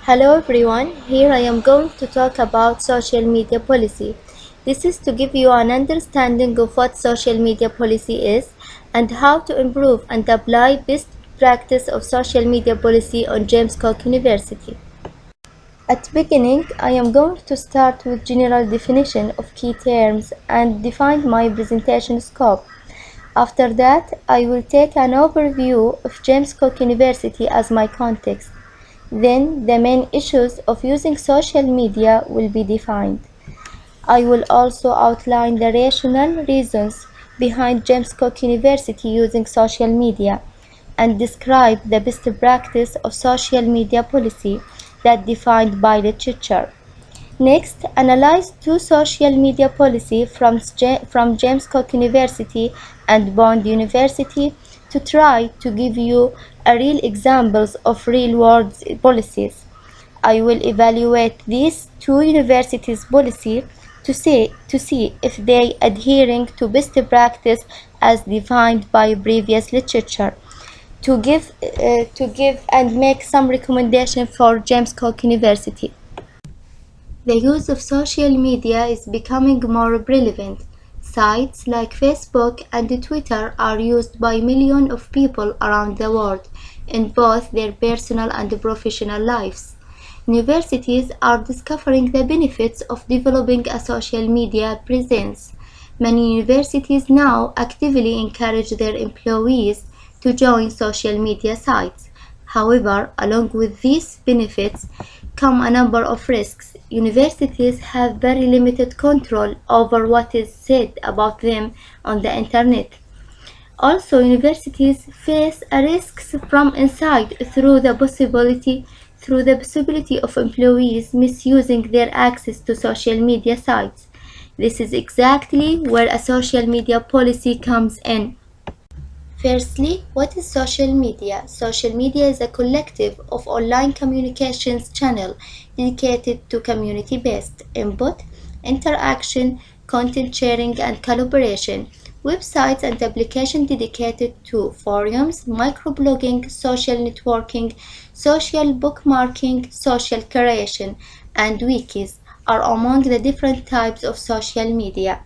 Hello everyone, here I am going to talk about social media policy. This is to give you an understanding of what social media policy is and how to improve and apply best practice of social media policy on James Cook University. At the beginning, I am going to start with general definition of key terms and define my presentation scope. After that, I will take an overview of James Cook University as my context. Then the main issues of using social media will be defined. I will also outline the rational reasons behind James Cook University using social media and describe the best practice of social media policy that defined by literature. Next, analyze two social media policy from James Cook University and Bond University to try to give you a real examples of real-world policies. I will evaluate these two universities' policy to see if they adhering to best practice as defined by previous literature. To give and make some recommendation for James Cook University. The use of social media is becoming more relevant. Sites like Facebook and Twitter are used by millions of people around the world in both their personal and professional lives. Universities are discovering the benefits of developing a social media presence. Many universities now actively encourage their employees to join social media sites. However, along with these benefits come a number of risks. Universities have very limited control over what is said about them on the internet. Also, universities face a risks from inside through the possibility of employees misusing their access to social media sites. This is exactly where a social media policy comes in. Firstly, what is social media? Social media is a collective of online communications channel dedicated to community-based input, interaction, content sharing, and collaboration. Websites and applications dedicated to forums, microblogging, social networking, social bookmarking, social creation, and wikis are among the different types of social media.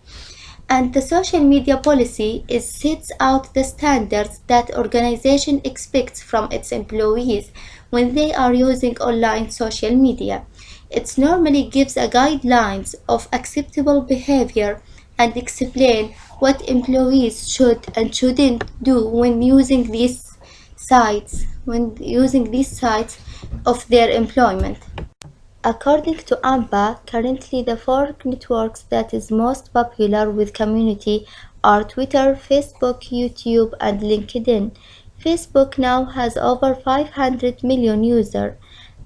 And the social media policy sets out the standards that organization expects from its employees when they are using online social media. It normally gives a guidelines of acceptable behavior and explain what employees should and shouldn't do when using these sites of their employment. According to AMPA, currently the four networks that is most popular with community are Twitter, Facebook, YouTube, and LinkedIn. Facebook now has over 500 million users,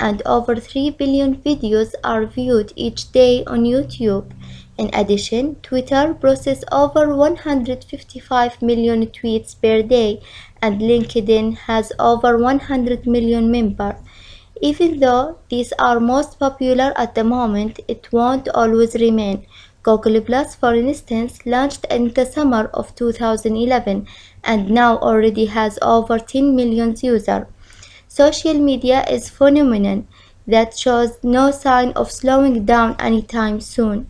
and over 3 billion videos are viewed each day on YouTube. In addition, Twitter processes over 155 million tweets per day, and LinkedIn has over 100 million members. Even though these are most popular at the moment, it won't always remain. Google Plus, for instance, launched in the summer of 2011 and now already has over 10 million users. Social media is a phenomenon that shows no sign of slowing down anytime soon.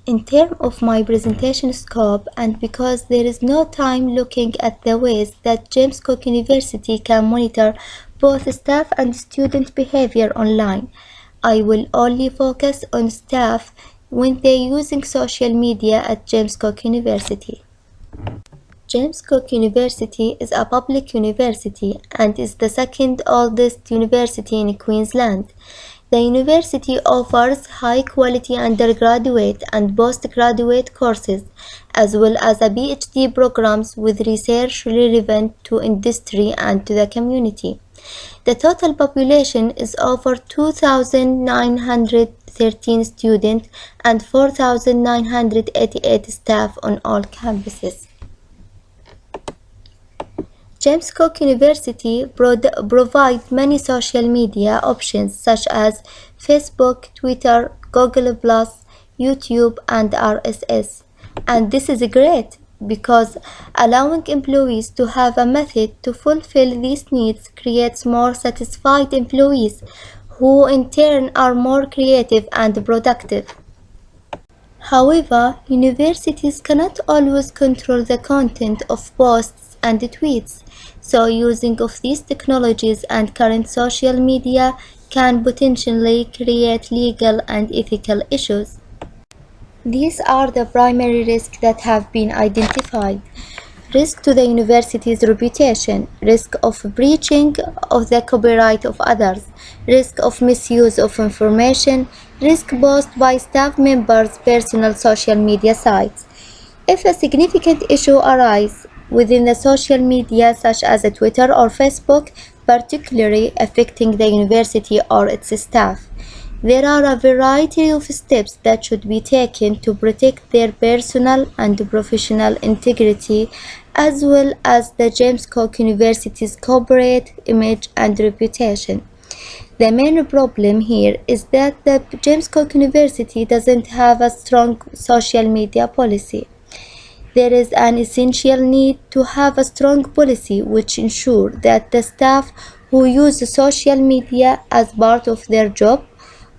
In terms of my presentation scope, and because there is no time looking at the ways that James Cook University can monitor both staff and student behavior online, I will only focus on staff when they using social media at James Cook University. James Cook University is a public university and is the second oldest university in Queensland. The university offers high-quality undergraduate and postgraduate courses, as well as a PhD programs with research relevant to industry and to the community. The total population is over 2,913 students and 4,988 staff on all campuses. James Cook University provides many social media options such as Facebook, Twitter, Google+, YouTube, and RSS. And this is great because allowing employees to have a method to fulfill these needs creates more satisfied employees who in turn are more creative and productive. However, universities cannot always control the content of posts and tweets, so using of these technologies and current social media can potentially create legal and ethical issues. These are the primary risks that have been identified. Risk to the university's reputation, risk of breaching of the copyright of others, risk of misuse of information, risk posed by staff members' personal social media sites. If a significant issue arises within the social media such as Twitter or Facebook, particularly affecting the university or its staff, there are a variety of steps that should be taken to protect their personal and professional integrity as well as the James Cook University's corporate image and reputation. The main problem here is that the James Cook University doesn't have a strong social media policy. There is an essential need to have a strong policy which ensures that the staff who use social media as part of their job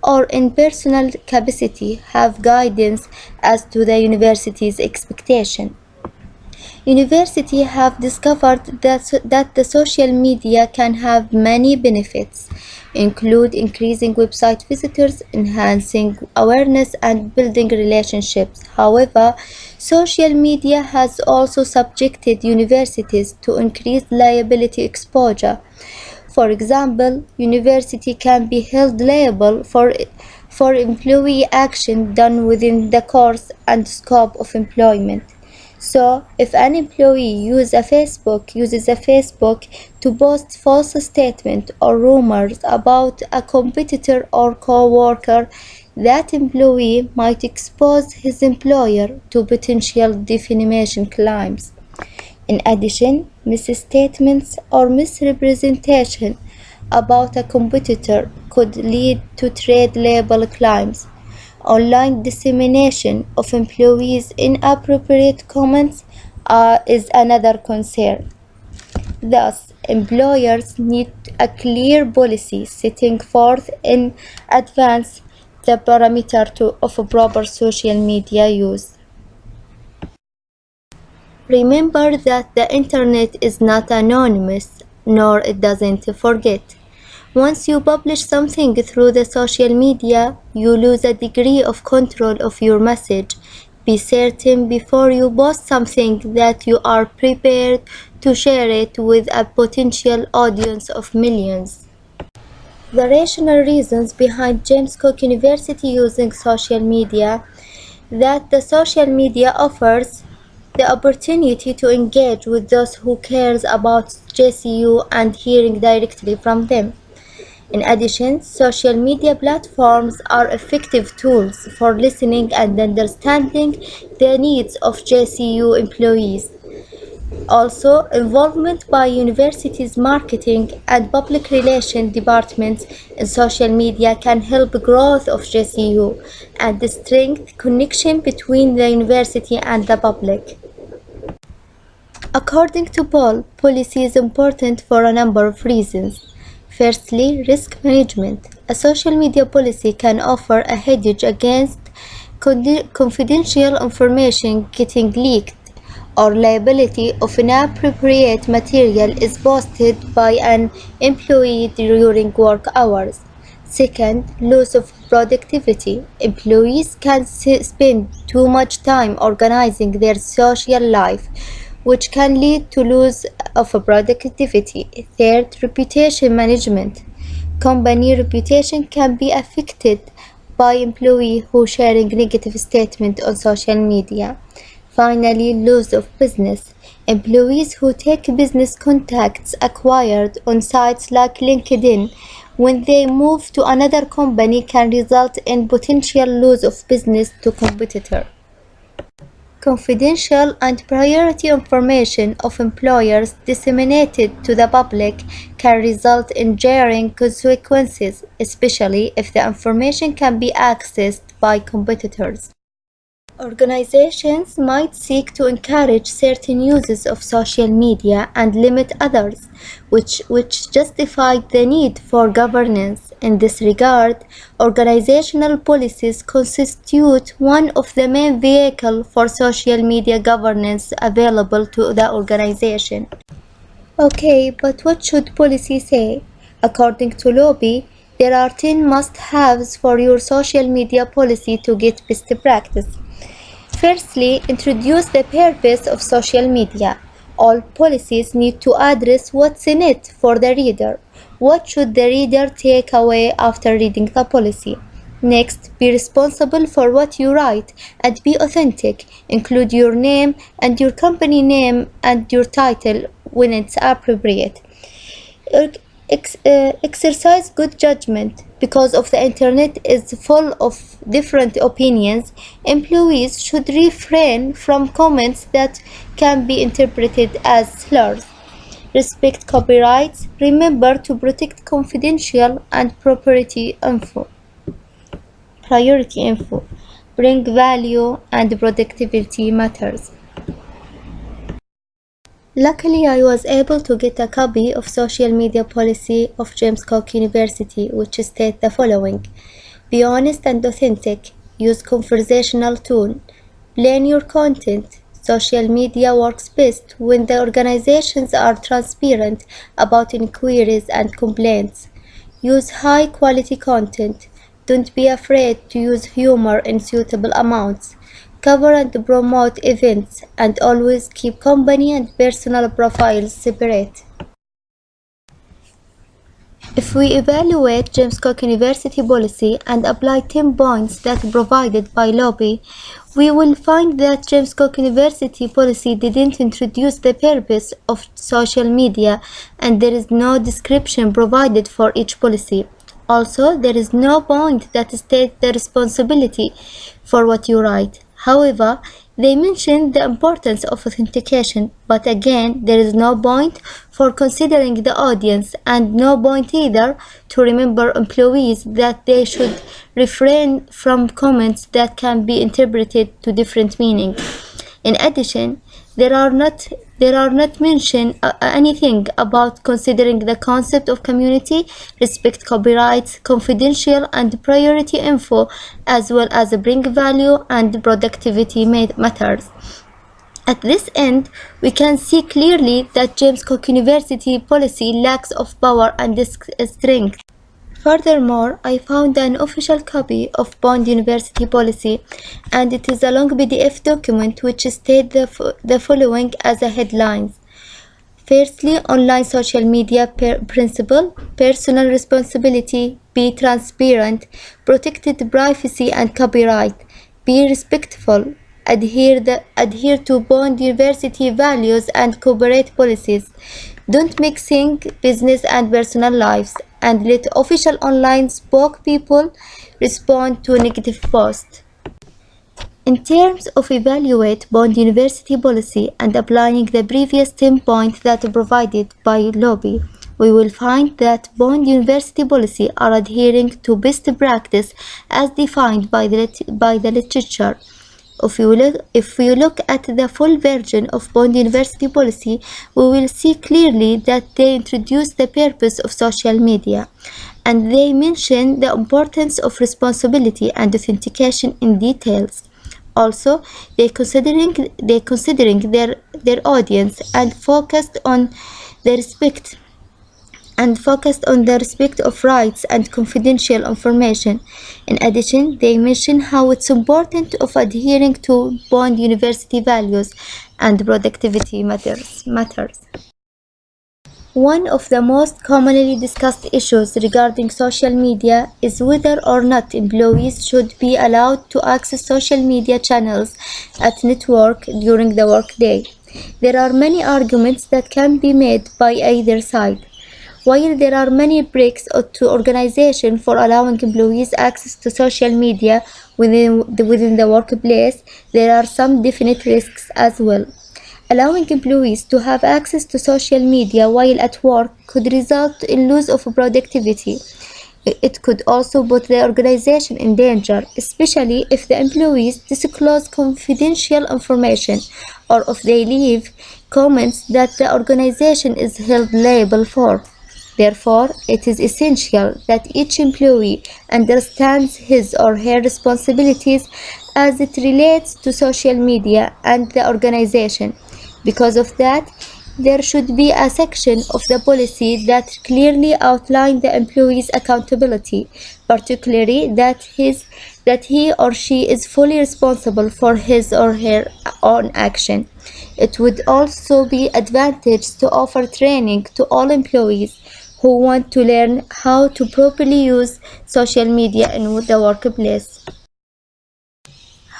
or in personal capacity have guidance as to the university's expectation. Universities have discovered that the social media can have many benefits, include increasing website visitors, enhancing awareness, and building relationships. However, social media has also subjected universities to increased liability exposure. For example, university can be held liable for employee action done within the course and scope of employment. So, if an employee uses a Facebook to post false statements or rumors about a competitor or co-worker, that employee might expose his employer to potential defamation claims. In addition, misstatements or misrepresentation about a competitor could lead to trade label claims. Online dissemination of employees' inappropriate comments is another concern. Thus, employers need a clear policy setting forth in advance the parameter of proper social media use. Remember that the internet is not anonymous, nor it doesn't forget. Once you publish something through the social media, you lose a degree of control of your message. Be certain before you post something that you are prepared to share it with a potential audience of millions. The rational reasons behind James Cook University using social media that the social media offers the opportunity to engage with those who cares about JCU and hearing directly from them. In addition, social media platforms are effective tools for listening and understanding the needs of JCU employees. Also, involvement by universities' marketing and public relations departments in social media can help growth of JCU and strengthen connection between the university and the public. According to Paul, policy is important for a number of reasons. Firstly, risk management. A social media policy can offer a hedge against confidential information getting leaked or liability of inappropriate material is posted by an employee during work hours. Second, loss of productivity. Employees can spend too much time organizing their social life, which can lead to loss of productivity. Third, reputation management. Company reputation can be affected by employees who sharing negative statements on social media. Finally, loss of business. Employees who take business contacts acquired on sites like LinkedIn when they move to another company can result in potential loss of business to competitor. Confidential and priority information of employers disseminated to the public can result in jarring consequences, especially if the information can be accessed by competitors. Organizations might seek to encourage certain uses of social media and limit others, which justify the need for governance. In this regard, organizational policies constitute one of the main vehicles for social media governance available to the organization. Okay, but what should policy say? According to Lobby, there are 10 must-haves for your social media policy to get best practice. Firstly, introduce the purpose of social media. All policies need to address what's in it for the reader. What should the reader take away after reading the policy? Next, be responsible for what you write and be authentic. Include your name and your company name and your title when it's appropriate. Exercise good judgment. Because of the internet is full of different opinions, employees should refrain from comments that can be interpreted as slurs. Respect copyrights. Remember to protect confidential and priority info. Bring value and productivity matters. Luckily, I was able to get a copy of Social Media Policy of James Cook University, which states the following: be honest and authentic. Use conversational tone. Plan your content. Social media works best when the organizations are transparent about inquiries and complaints. Use high-quality content. Don't be afraid to use humor in suitable amounts. Cover and promote events, and always keep company and personal profiles separate. If we evaluate James Cook University policy and apply 10 points that provided by Lobby, we will find that James Cook University policy didn't introduce the purpose of social media, and there is no description provided for each policy. Also, there is no point that states the responsibility for what you write. However, they mention the importance of authentication, but again, there is no point for considering the audience, and no point either to remember employees that they should refrain from comments that can be interpreted to different meanings. In addition, there are not mentioned anything about considering the concept of community, respect copyrights, confidential and priority info, as well as bring value and productivity matters. At this end, we can see clearly that James Cook University policy lacks of power and strength. Furthermore, I found an official copy of Bond University policy, and it is a long PDF document which states the following as a headlines. Firstly, online social media principle, personal responsibility, be transparent, protected privacy and copyright, be respectful, adhere to Bond University values and corporate policies. Don't mixing business and personal lives, and let official online spokespeople respond to negative posts. In terms of evaluate Bond University policy and applying the previous 10 points that are provided by Lobby, we will find that Bond University policy are adhering to best practice as defined by the literature. If we look at the full version of Bond University policy, we will see clearly that they introduce the purpose of social media, and they mention the importance of responsibility and authentication in details. Also, they considering their audience and focused on the respect of rights and confidential information. In addition, they mention how it's important of adhering to Bond University values and productivity matters. One of the most commonly discussed issues regarding social media is whether or not employees should be allowed to access social media channels at network during the workday. There are many arguments that can be made by either side. While there are many breaks to organization for allowing employees access to social media within the workplace, there are some definite risks as well. Allowing employees to have access to social media while at work could result in loss of productivity. It could also put the organization in danger, especially if the employees disclose confidential information or if they leave comments that the organization is held liable for. Therefore, it is essential that each employee understands his or her responsibilities as it relates to social media and the organization. Because of that, there should be a section of the policy that clearly outlines the employee's accountability, particularly that he or she is fully responsible for his or her own action. It would also be advantageous to offer training to all employees who want to learn how to properly use social media in the workplace.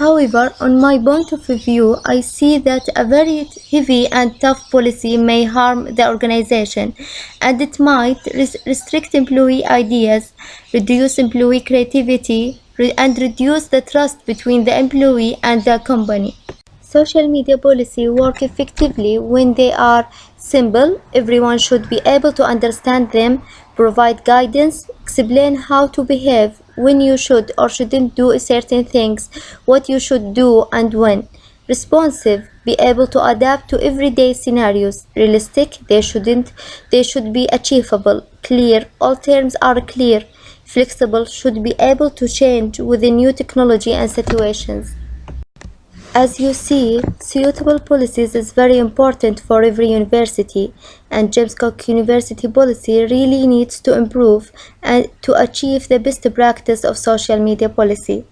However, on my point of view, I see that a very heavy and tough policy may harm the organization, and it might restrict employee ideas, reduce employee creativity, and reduce the trust between the employee and the company. Social media policy work effectively when they are simple. Everyone should be able to understand them, provide guidance, explain how to behave, when you should or shouldn't do certain things, what you should do and when. Responsive, be able to adapt to everyday scenarios. Realistic, they should be achievable. Clear, all terms are clear. Flexible, should be able to change with the new technology and situations. As you see, suitable policies is very important for every university, and James Cook University policy really needs to improve and to achieve the best practice of social media policy.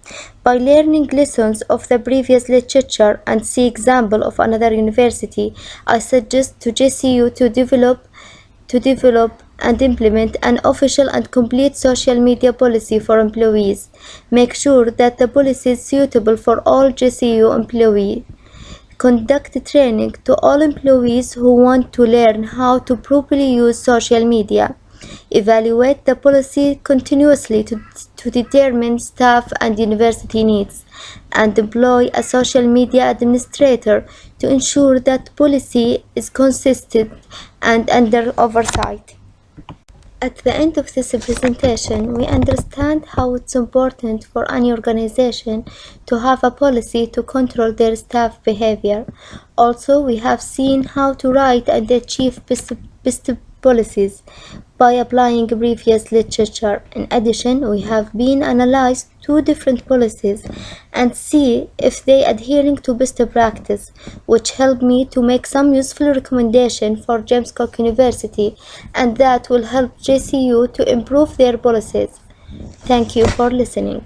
By learning lessons of the previous literature and see example of another university, I suggest to JCU to develop and implement an official and complete social media policy for employees. Make sure that the policy is suitable for all JCU employees. Conduct training to all employees who want to learn how to properly use social media. Evaluate the policy continuously to determine staff and university needs, and employ a social media administrator to ensure that policy is consistent and under oversight. At the end of this presentation, we understand how it's important for any organization to have a policy to control their staff behavior. Also, we have seen how to write and achieve best policies by applying previous literature. In addition, we have been analyzed two different policies and see if they adhering to best practice, which helped me to make some useful recommendation for James Cook University, and that will help JCU to improve their policies. Thank you for listening.